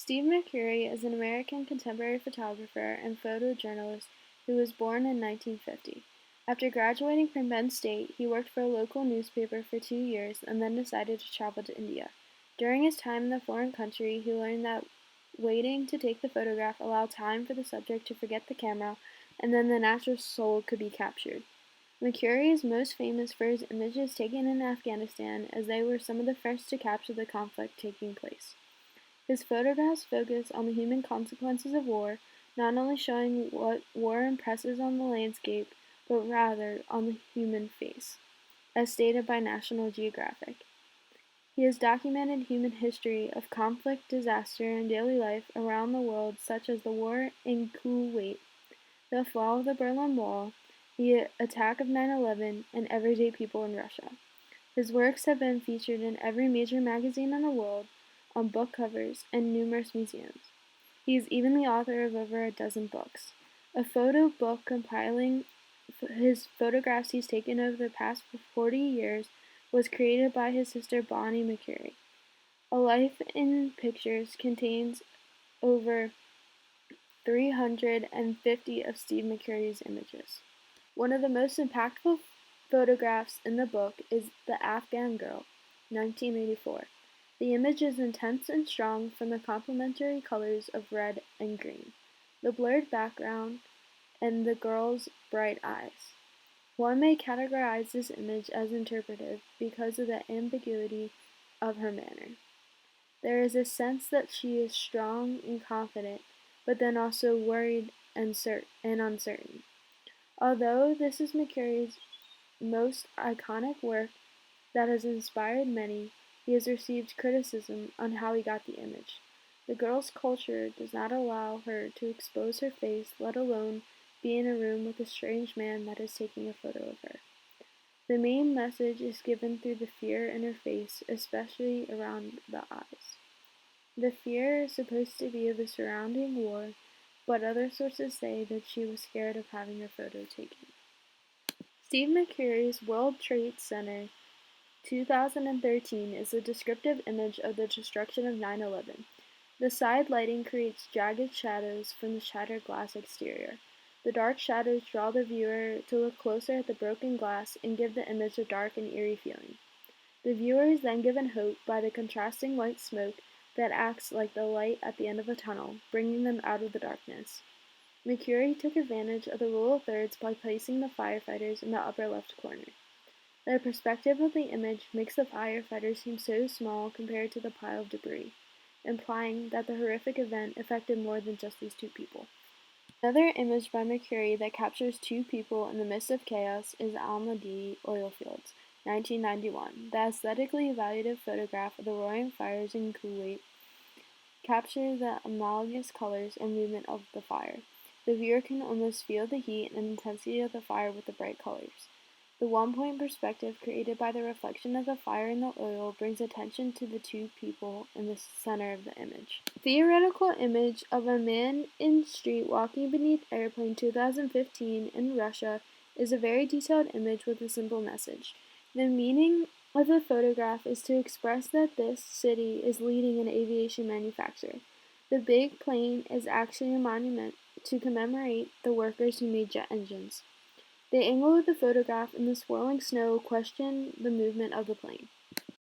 Steve McCurry is an American contemporary photographer and photojournalist who was born in 1950. After graduating from Penn State, he worked for a local newspaper for 2 years and then decided to travel to India. During his time in the foreign country, he learned that waiting to take the photograph allowed time for the subject to forget the camera, and then the natural soul could be captured. McCurry is most famous for his images taken in Afghanistan, as they were some of the first to capture the conflict taking place. His photographs focus on the human consequences of war, not only showing what war impresses on the landscape, but rather on the human face, as stated by National Geographic. He has documented human history of conflict, disaster, and daily life around the world, such as the war in Kuwait, the fall of the Berlin Wall, the attack of 9/11, and everyday people in Russia. His works have been featured in every major magazine in the world, on book covers, and numerous museums. He is even the author of over a dozen books. A photo book compiling his photographs he's taken over the past 40 years was created by his sister Bonnie McCurry. A Life in Pictures contains over 350 of Steve McCurry's images. One of the most impactful photographs in the book is The Afghan Girl, 1984. The image is intense and strong from the complementary colors of red and green, the blurred background, and the girl's bright eyes. One may categorize this image as interpretive because of the ambiguity of her manner. There is a sense that she is strong and confident, but then also worried and uncertain. Although this is McCurry's most iconic work that has inspired many, he has received criticism on how he got the image. The girl's culture does not allow her to expose her face, let alone be in a room with a strange man that is taking a photo of her. The main message is given through the fear in her face, especially around the eyes. The fear is supposed to be of the surrounding war, but other sources say that she was scared of having her photo taken. Steve McCurry's World Trade Center 2013 is a descriptive image of the destruction of 9/11. The side lighting creates jagged shadows from the shattered glass exterior. The dark shadows draw the viewer to look closer at the broken glass and give the image a dark and eerie feeling. The viewer is then given hope by the contrasting white smoke that acts like the light at the end of a tunnel, bringing them out of the darkness. McCurry took advantage of the rule of thirds by placing the firefighters in the upper left corner. The perspective of the image makes the firefighters seem so small compared to the pile of debris, implying that the horrific event affected more than just these two people. Another image by McCurry that captures two people in the midst of chaos is Al-Madi oil fields, 1991. The aesthetically evaluative photograph of the roaring fires in Kuwait captures the analogous colors and movement of the fire. The viewer can almost feel the heat and intensity of the fire with the bright colors. The one-point perspective created by the reflection of the fire in the oil brings attention to the two people in the center of the image. Theoretical image of a man in street walking beneath airplane 2015 in Russia is a very detailed image with a simple message. The meaning of the photograph is to express that this city is leading in aviation manufacture. The big plane is actually a monument to commemorate the workers who made jet engines. The angle of the photograph and the swirling snow question the movement of the plane.